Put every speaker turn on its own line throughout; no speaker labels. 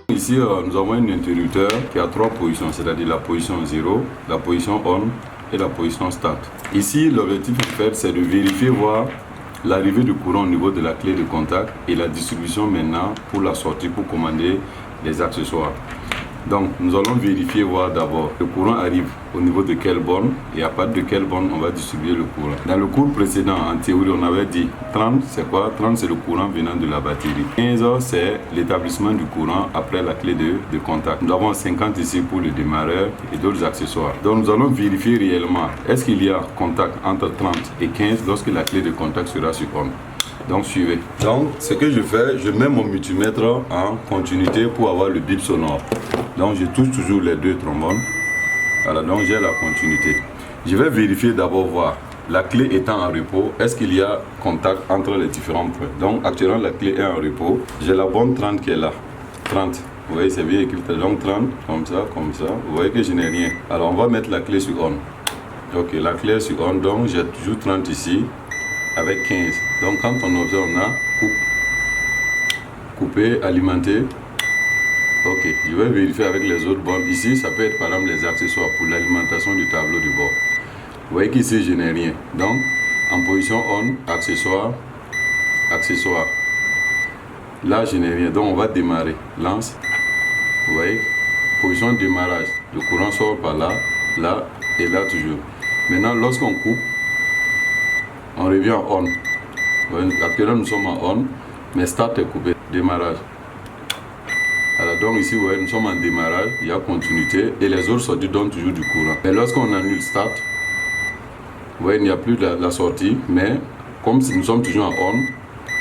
Ici, nous avons un interrupteur qui a 3 positions, c'est-à-dire la position 0, la position on et la position start. Ici, l'objectif en fait, c'est de vérifier, voir l'arrivée du courant au niveau de la clé de contact et la distribution maintenant pour la sortie pour commander les accessoires. Donc, nous allons vérifier, voir d'abord le courant arrive au niveau de quelle borne et à partir de quelle borne on va distribuer le courant. Dans le cours précédent, en théorie, on avait dit 30, c'est quoi? 30, c'est le courant venant de la batterie. 15, c'est l'établissement du courant après la clé de contact. Nous avons 50 ici pour le démarreur et d'autres accessoires. Donc, nous allons vérifier réellement est-ce qu'il y a contact entre 30 et 15 lorsque la clé de contact sera sur on. Donc suivez. Donc ce que je fais, je mets mon multimètre en continuité pour avoir le bip sonore. Donc je touche toujours les 2 trombones. Voilà, donc j'ai la continuité. Je vais vérifier d'abord voir la clé étant en repos, est-ce qu'il y a contact entre les différents points. Donc actuellement la clé est en repos. J'ai la borne 30 qui est là. 30. Vous voyez, c'est bien écrit. Donc 30, comme ça, comme ça. Vous voyez que je n'ai rien. Alors on va mettre la clé sur on. Ok, la clé est sur on, donc j'ai toujours 30 ici. Avec 15. Donc quand on observe, on a couper, alimenter. Ok, je vais vérifier avec les autres bornes. Ici, ça peut être par exemple les accessoires pour l'alimentation du tableau de bord. Vous voyez qu'ici, je n'ai rien. Donc, en position on, accessoire, accessoire. Là, je n'ai rien. Donc, on va démarrer. Lance. Vous voyez, position de démarrage. Le courant sort par là, là et là toujours. Maintenant, lorsqu'on coupe, on revient en on. Actuellement nous sommes en on, mais start est coupé, démarrage. Alors donc ici vous voyez, nous sommes en démarrage, il y a continuité et les autres sorties donnent toujours du courant. Mais lorsqu'on annule start, vous voyez il n'y a plus de la sortie, mais comme si nous sommes toujours en on,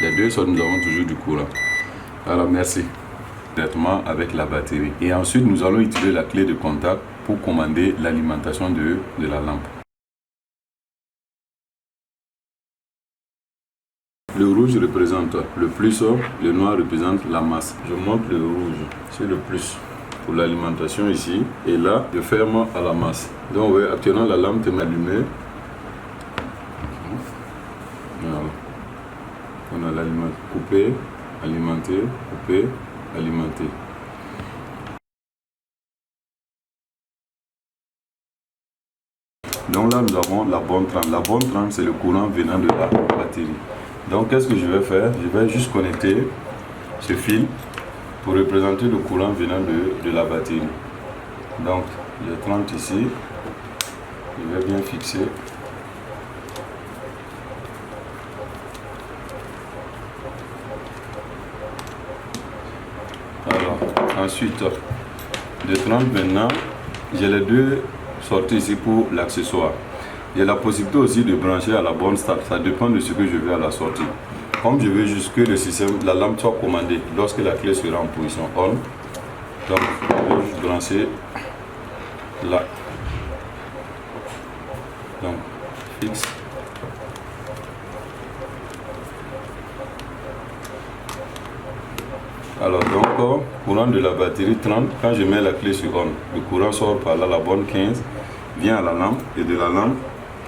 les 2 sorties nous avons toujours du courant. Alors merci. Directement avec la batterie. Et ensuite nous allons utiliser la clé de contact pour commander l'alimentation de la lampe. Le rouge représente le plus, le noir représente la masse. Je montre le rouge, c'est le plus pour l'alimentation ici. Et là, je ferme à la masse. Donc, vous voyez, actuellement, la lampe est allumée. Voilà. On a l'alimentation coupé, alimenté, coupé, alimenté. Donc là, nous avons la borne 30. La borne 30, c'est le courant venant de la batterie. Donc, qu'est-ce que je vais faire? Je vais juste connecter ce fil pour représenter le courant venant de la batterie. Donc, j'ai 30 ici. Je vais bien fixer. Alors, ensuite, de 30 maintenant, j'ai les 2 sorties ici pour l'accessoire. J'ai la possibilité aussi de brancher à la borne start, ça dépend de ce que je veux à la sortie. Comme je veux juste que le système, la lampe soit commandée lorsque la clé sera en position on, donc je vais juste brancher là. Donc fixe. Alors donc, courant de la batterie 30, quand je mets la clé sur on, le courant sort par là, la borne 15 vient à la lampe et de la lampe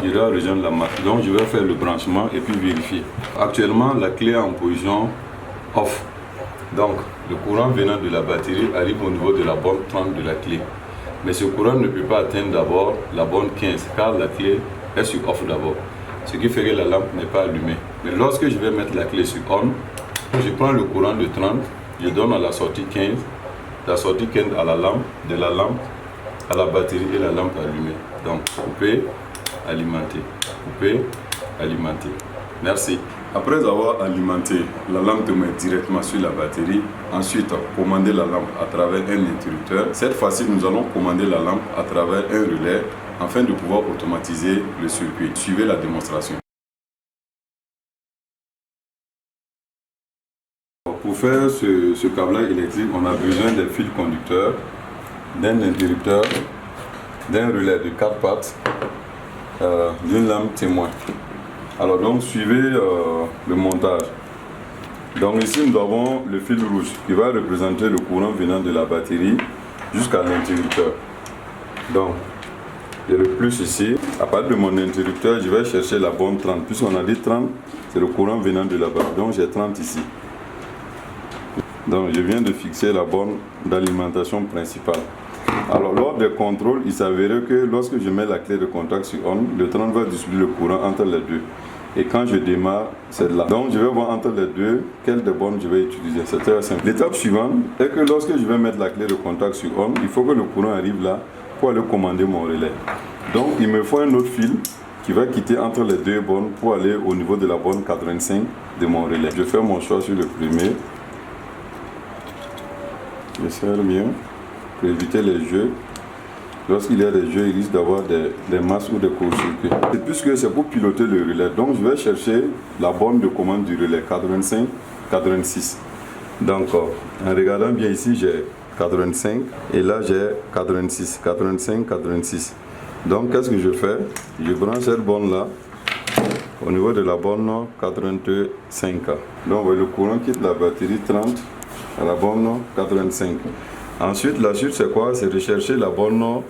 il doit rejoindre la marque. Donc je vais faire le branchement et puis vérifier. Actuellement la clé est en position off. Donc le courant venant de la batterie arrive au niveau de la borne 30 de la clé. Mais ce courant ne peut pas atteindre d'abord la borne 15 car la clé est sur off d'abord. Ce qui fait que la lampe n'est pas allumée. Mais lorsque je vais mettre la clé sur on, je prends le courant de 30, je donne à la sortie 15, la sortie 15 à la lampe, de la lampe à la batterie et la lampe allumée. Donc couper, alimenter, couper, alimenter. Merci. Après avoir alimenté la lampe de main directement sur la batterie, ensuite commander la lampe à travers un interrupteur. Cette fois-ci, nous allons commander la lampe à travers un relais afin de pouvoir automatiser le circuit. Suivez la démonstration. Pour faire ce câblage électrique, on a besoin d'un fil conducteur, d'un interrupteur, d'un relais de 4 pattes, d'une lampe témoin. Alors donc suivez le montage. Donc ici nous avons le fil rouge qui va représenter le courant venant de la batterie jusqu'à l'interrupteur. Donc J'ai le plus ici. À partir de mon interrupteur, je vais chercher la borne 30. Puisqu'on a dit 30, c'est le courant venant de là-bas. Donc j'ai 30 ici. Donc je viens de fixer la borne d'alimentation principale. Alors lors des contrôles, il s'avérait que lorsque je mets la clé de contact sur ON, le 30 va distribuer le courant entre les deux. Et quand je démarre, c'est là. Donc je vais voir entre les deux quelle des bornes je vais utiliser. C'est très simple. L'étape suivante est que lorsque je vais mettre la clé de contact sur ON, il faut que le courant arrive là pour aller commander mon relais. Donc il me faut un autre fil qui va quitter entre les deux bornes pour aller au niveau de la borne 85 de mon relais. Je fais mon choix sur le premier. Je serre bien pour éviter les jeux. Lorsqu'il y a des jeux, il risque d'avoir des masses ou des court-circuits. Et puisque c'est pour piloter le relais, donc je vais chercher la borne de commande du relais 85-86. Donc en regardant bien ici, j'ai 85 et là j'ai 86, 85-86. Donc qu'est-ce que je fais? Je branche cette borne là au niveau de la borne 85. Donc le courant quitte la batterie 30 à la borne 85. Ensuite, la suite c'est quoi? C'est de chercher la borne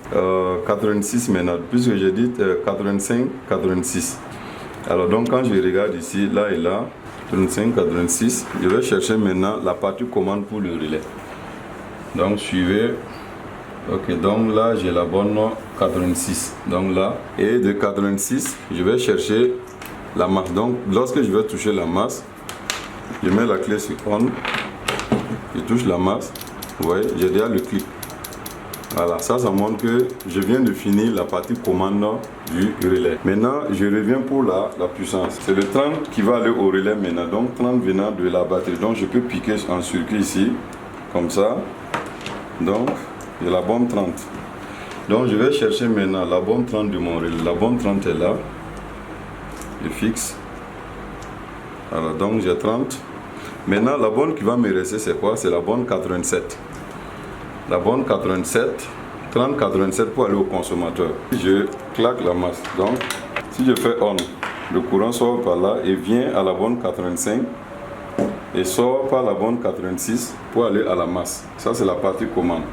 86 maintenant, puisque j'ai dit 85-86. Alors donc quand je regarde ici, là et là, 85-86, je vais chercher maintenant la partie commande pour le relais. Donc suivez. Ok, donc là j'ai la borne 86. Donc là, et de 86, je vais chercher la masse. Donc lorsque je vais toucher la masse, je mets la clé sur ON, je touche la masse. Vous voyez, j'ai déjà le clic. Voilà, ça montre que je viens de finir la partie commande du relais. Maintenant, je reviens pour la puissance. C'est le 30 qui va aller au relais maintenant. Donc 30 venant de la batterie. Donc je peux piquer en circuit ici, comme ça. Donc, j'ai la borne 30. Donc je vais chercher maintenant la borne 30 de mon relais. La borne 30 est là. Je fixe. Voilà, donc j'ai 30. Maintenant, la borne qui va me rester, c'est quoi? C'est la borne 87. La borne 87, 30-87 pour aller au consommateur. Je claque la masse. Donc, si je fais ON, le courant sort par là et vient à la borne 85 et sort par la borne 86 pour aller à la masse. Ça, c'est la partie commande.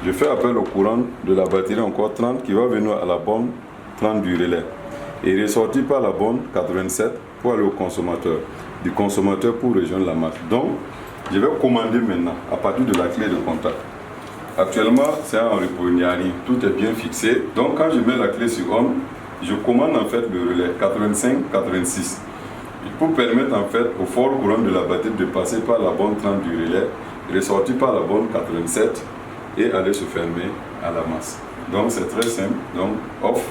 Je fais appel au courant de la batterie encore 30 qui va venir à la borne 30 du relais et ressortir par la borne 87 pour aller au consommateur. Du consommateur pour rejoindre la masse. Donc, je vais commander maintenant à partir de la clé de contact. Actuellement, c'est en repos, il n'y a rien. Tout est bien fixé. Donc, quand je mets la clé sur ON, je commande en fait le relais 85-86. Pour permettre en fait au fort courant de la batterie de passer par la borne 30 du relais, ressortir par la borne 87 et aller se fermer à la masse. Donc, c'est très simple. Donc, off,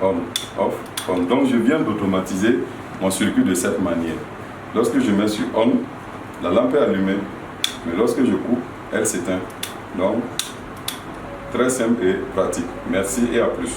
on, off, on. Donc, je viens d'automatiser mon circuit de cette manière. Lorsque je mets sur ON, la lampe est allumée, mais lorsque je coupe, elle s'éteint. Donc, très simple et pratique. Merci et à plus.